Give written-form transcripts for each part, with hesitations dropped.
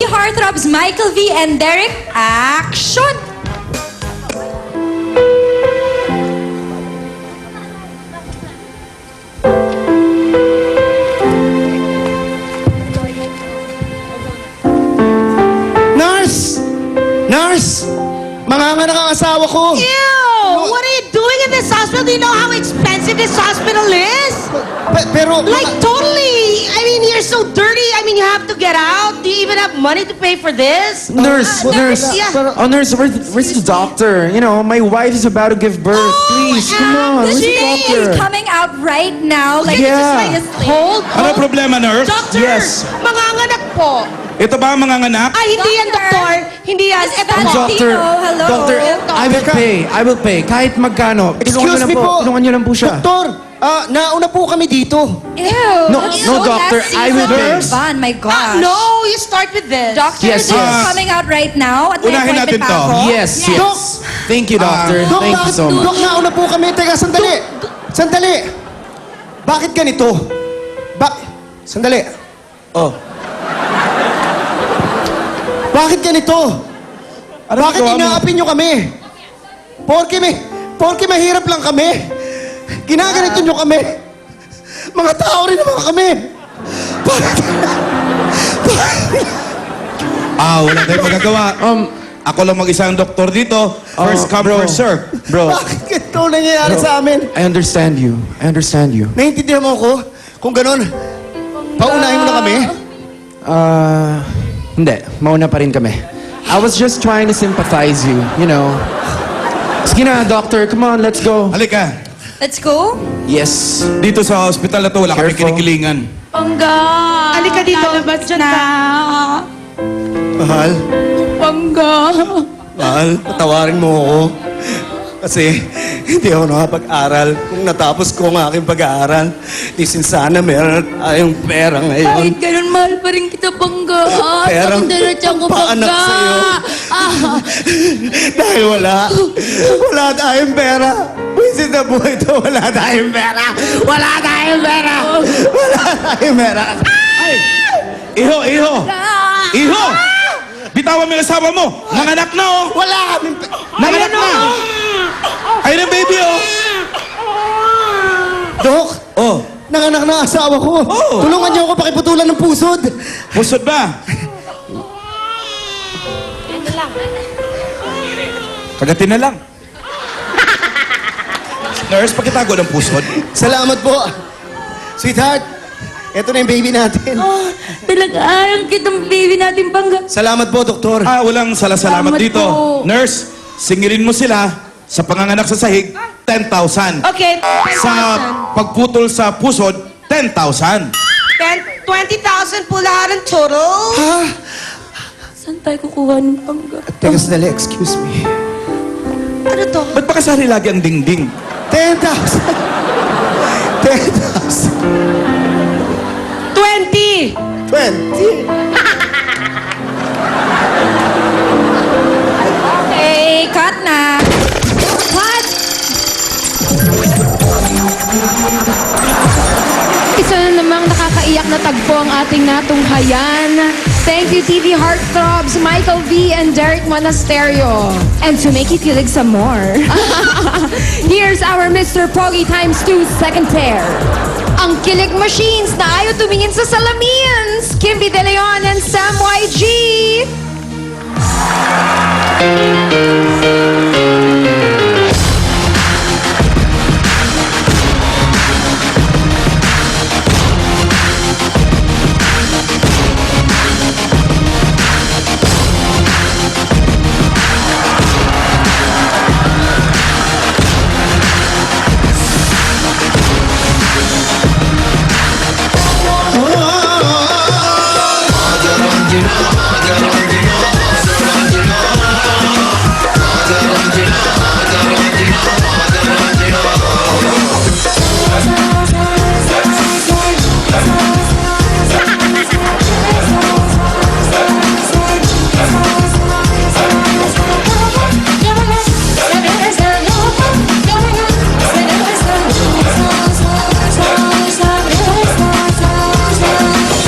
Heartthrobs Michael V. and Derek, action! Nurse! Nurse! Manganganak ang asawa ko! Ew! What are you doing in this hospital? Do you know how expensive this hospital is? Pero... Like, totally! I mean, you're so dirty. I mean, you have to get out. Do you even have money to pay for this? Nurse, nurse. yeah. Oh, nurse, where's the doctor? You know, my wife is about to give birth. Please, come on. The Where's the thing doctor? is coming out right now. Like, Yeah. just like hold. Ano problema, nurse? Doctor! Yes. Manganganak po. Ito ba ang mga nganak? Ay, hindi yan, Doctor. doktor. Hindi yan. Miss Ito po. Valentino, Doctor, hello. doctor, I will pay. Kahit magkano. Excuse me po. Tulungan niyo lang po siya. Doktor, nauna po kami dito. Ew. No, that's no, so doctor, last I will season. pay. Fun, my gosh. No, you start with this. Doctor, Yes, this yes. is coming out right now. At may Unahin appointment natin pa to. ako. Yes, yes. Doc! Thank you, doctor. Dok, Thank you so much. Dok, nauna po kami. Teka, sandali. Sandali. Bakit ganito? Sandali. Oh. Bakit ganito? Bakit gawa mo? inaapi nyo kami? Porke mahirap lang kami. Ginaganito nyo kami. Mga tao rin naman kami. Wala tayong magagawa. Ako lang mag-isang doktor dito. First come, bro. first serve. Bro, Bakit ganito nangyayari sa amin? I understand you. I understand you. Naiintindihan mo ako? Kung ganun, paunahin mo na kami? Hindi. Mauna pa rin kami. I was just trying to sympathize you, you know. Sige na, doctor. Come on, let's go. Halika. Let's go. Yes. Dito sa hospital na to, wala kami Careful. kinikilingan. Pangga. Halika dito. Lalabas na. Mahal, Pangga. mahal, patawarin mo ako. Kasi hindi ako nakapag-aral. Kung natapos ko ang aking pag-aaral, isin sana meron tayong pera ngayon. Kahit ganun, mahal pa rin kita, Pangga. Perang Diretsyang ko, paanak Pangga. sa'yo. Dahil wala tayong pera. Wisit na buhay ito, wala tayong pera. Wala tayong pera. Wala tayong pera. Iho, iho! Iho! Bitawan mo yung asawa mo! Nanganak na, oh! Wala kaming pera. Nanganak na! Ayun ang baby, oh! Dok, Oh, nanganak na ang asawa ko. Oh. Tulungan niyo ako pakiputulan ng pusod. pusod ba? Kagatin na lang. Nurse, pakitago ng pusod. Salamat po. Sweetheart, eto na yung baby natin. Pinag-aaral kitang baby natin, Pangga. Salamat po, doktor. Walang salamat Salamat dito. po. Nurse, singirin mo sila sa panganganak sa sahig, 10,000. Okay, Sa pagputol sa pusod, 10,000. 20,000 po lahat ng total. Ha? Saan tayo kukuha ng Pangga? Teka sandali, excuse me. Ano to? Ba't ba kasali lagi ang dingding? 10,000. 10,000. 20! 20. Okay, cut na. Cut! Isa na namang nakakaiyak na tagpo ang ating natunghayan. Thank you, TV Heartthrobs, Michael V. and Derek Monasterio. And to make you feel like some more. Here's our Mr. Pogi ×2 second pair. Ang Kilig Machines na ayaw tumingin sa salamins. Kimby De Leon and Sam YG.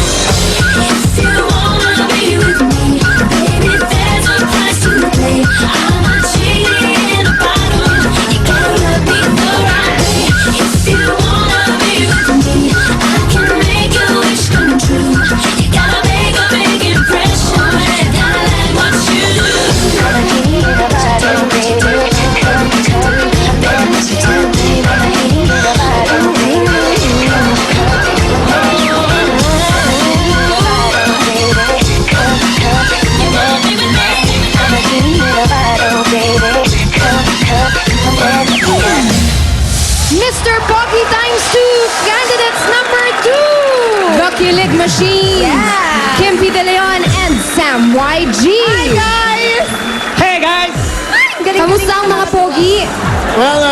If you wanna be with me YG. Hi, guys! Hey guys! Kamusta ang mga pogi? Well,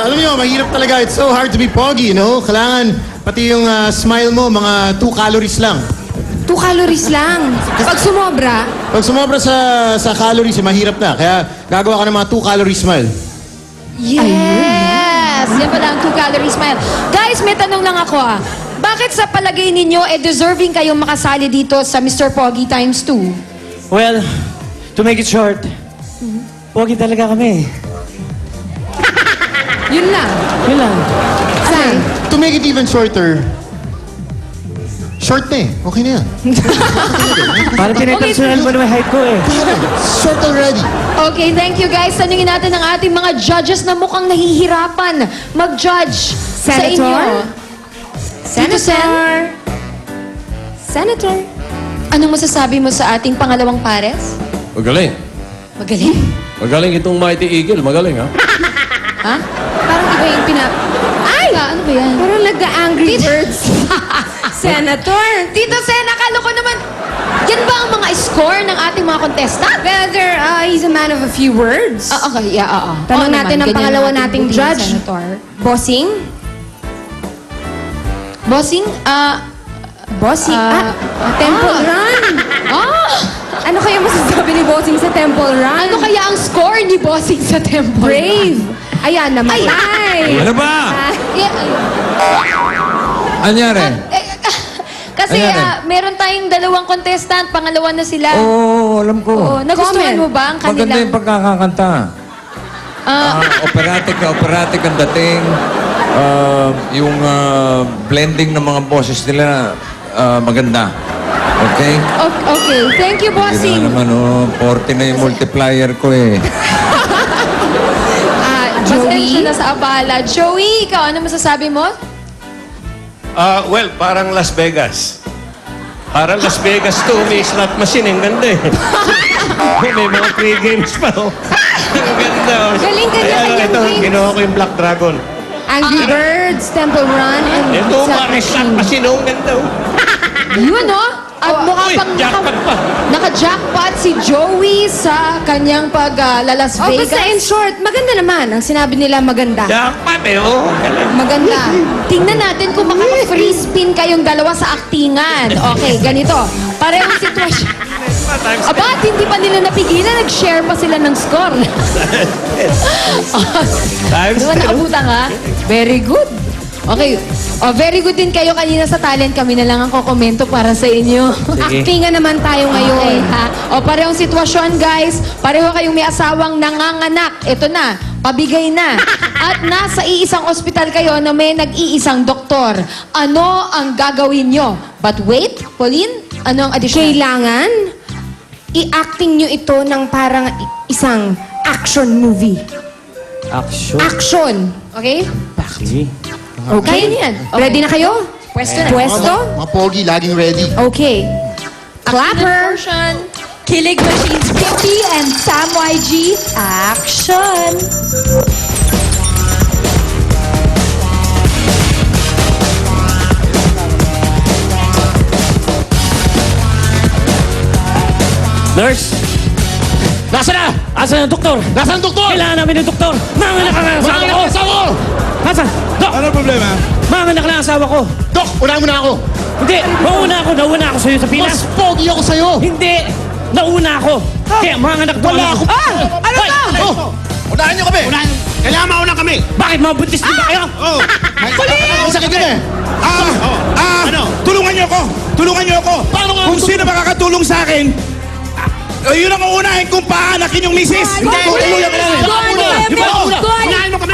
alam niyo, mahirap talaga. It's so hard to be pogi, no? Kailangan, pati yung smile mo, mga 2 calories lang. 2 calories lang. Pag sumobra, Pag sumobra sa calories, mahirap na. Kaya gagawa ka ng mga 2 calorie smile. yes! Yan pala ang 2 calorie smile. Guys, may tanong lang ako Bakit sa palagay ninyo, deserving kayong makasali dito sa Mr. Pogi times 2? Well, to make it short, pogi talaga kami. Yun lang. Yun lang. Saan? To make it even shorter, short na eh. Okay na yan. Parang pinapersonal mo na may height ko eh. Short already. Okay, thank you guys. Tanungin natin ang ating mga judges na mukhang nahihirapan mag-judge sa inyo. Senator. Senator. Anong masasabi mo sa ating pangalawang pares? Magaling. Magaling. Magaling itong Mighty Eagle. Magaling, ha? Ha? Parang iba yung Ay! Ano ba yan? Parang nag-Angry Birds. Senator. Tito Sen, akala ko naman, yan ba ang mga score ng ating mga contestant? Whether he's a man of a few words. Okay, yeah, oo. Tanong Oo natin naman, ang ganyan pangalawa ang ating nating buting judge. Senator. Bossing? Bossing, Bossing? Temple Run. Ano kaya masasabi ni Bossing sa Temple Run? Ano kaya ang score ni Bossing sa Temple? Brave. Ayan naman. Ay! Ano ba? Anyari? Kasi Ayan, meron tayong dalawang contestant, pangalawa na sila. Oo, alam ko. Oo, nagustuhan mo ba ang Maganda kanilang... yung pagkakakanta. Operatic ang dating. Yung blending ng mga boses nila, maganda. Okay? Okay, thank you, Hindi Bossing. na naman, 40 na yung multiplier ko eh. Pasensya na sa abala. Joey, ikaw, ano masasabi mo? Well, parang Las Vegas. Parang Las Vegas to, may slot machine. Ang ganda eh. May mga free games pa. Oh. Ang ganda. Oh. Galing kanya-kanyang Ito, games. kinuha ko yung Black Dragon. Angry Birds, Temple Run, and Ito, Slot parang slot Machine. machine. Oh, ang ganda. Oh. Yun, oh. At mukha Uy, pang jackpot pa. naka-jackpot si Joey sa kanyang pag-Las Oh, basta in Vegas. short, maganda naman. Ang sinabi nila maganda. Jackpot eh. Oh, galing. Maganda. Tingnan natin kung makaka-free spin kayong dalawa sa aktingan. Okay, ganito. Parehong sitwasyon. Aba, at hindi pa nila napigilan. Nag-share pa sila ng score. Times Diba 10. nakabutan ka? Very good. Okay. Oh, very good din kayo kanina sa talent. Kami na lang ang kokomento para sa inyo. Actingan naman tayo Okay, ngayon. ha? O, parehong sitwasyon, guys. Pareho kayong may asawang nanganganak. Ito na. Pabigay na. At nasa iisang ospital kayo na may nag-iisang doktor. Ano ang gagawin nyo? But wait, Pauline, ano ang additional? Kailangan i-acting nyo ito ng parang isang action movie. Action. Action. Okay? Okay. Okay. Kaya niyan. Okay. Ready na kayo? Pwesto na. Pwesto? Mga pogi, laging ready. Okay. Clapper. Portion. Kilig Machines 50 and Sam YG. Action. Nurse! Nasaan na? Asan ang doktor? Nasaan ang doktor? Kailangan namin ng doktor! Manganak ang asawa Mga ko! asawa ko! Asan? Dok! Ano problema? Manganak na ang asawa ko! Dok, unahan mo na ako. Hindi! Nauna ako sa'yo sa pila! Mas pogi ako sa'yo. Hindi! Nauna ako! Kaya manganak to Wala ako. Ano to? Oh, unahan niyo kami. Kailangan mauna kami. Bakit mga buntis din ba kayo? Oh. Ang sakit din eh. Tulungan niyo ako. Tulungan niyo ako. Paano nga Kung ako sino makakatulong sa akin, yun ang uunahin kung paanakin yung misis. Hindi, tutuluyan ka namin. Di ba? Unahin mo kami.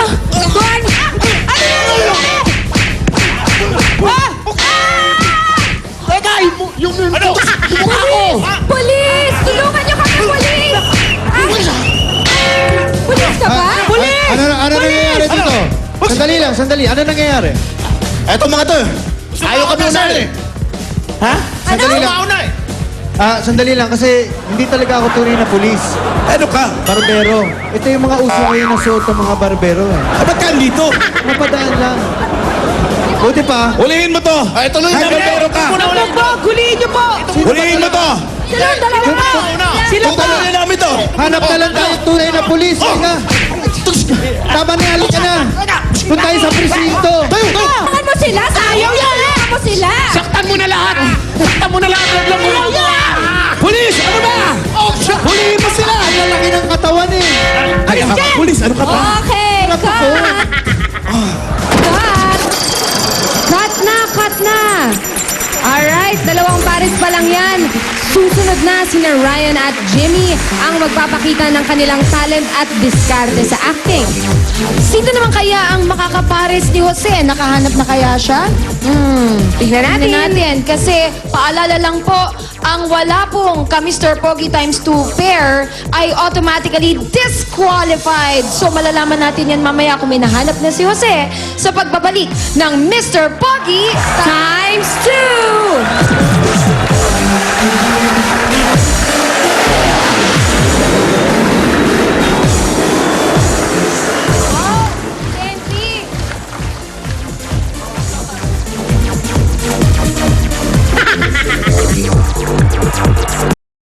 Teka, yung Ano? mukha ko. Police! Tulungan niyo kami, police! Police ka ba? Ano nangyayari dito? Sandali lang, sandali. Ano nangyayari? Eto mga to. Ayaw kami unahin. Ha? Sandali lang. Sandali lang kasi hindi talaga ako tunay na pulis. Ano ka? Barbero. Ito yung mga uso ngayon na suot ng mga barbero eh. Ba't ka dito? Mapadaan lang. Buti pa. Hulihin mo to. Ay, tuloy Ay, barbero ka. Huliin niyo po! Hulihin mo to. Silang dalawa! Sila ba? Tutuloy namin to. Hanap na lang tayo tunay na pulis. Nga. Tama na, halika na. Doon tayo sa presinto. Saktan mo sila! Ayaw yan! Saktan mo sila! Saktan mo na lahat. Saktan mo na lahat. Lang mo. Pulis! Ano ba? Huliin mo sila. Ang lalaki ng katawan eh. Ay, pulis, ano ka ba? Okay, cut! Cut! Cut na! Alright, dalawang pares pa lang yan. Susunod na sina Ryan at Jimmy ang magpapakita ng kanilang talent at diskarte sa acting. Sino naman kaya ang makakapares ni Jose? Nakahanap na kaya siya? Tignan natin. Tingnan natin. Kasi paalala lang po, ang wala pong ka-Mr. Pogi times 2 pair ay automatically disqualified. So malalaman natin yan mamaya kung may nahanap na si Jose sa pagbabalik ng Mr. Pogi Times 2!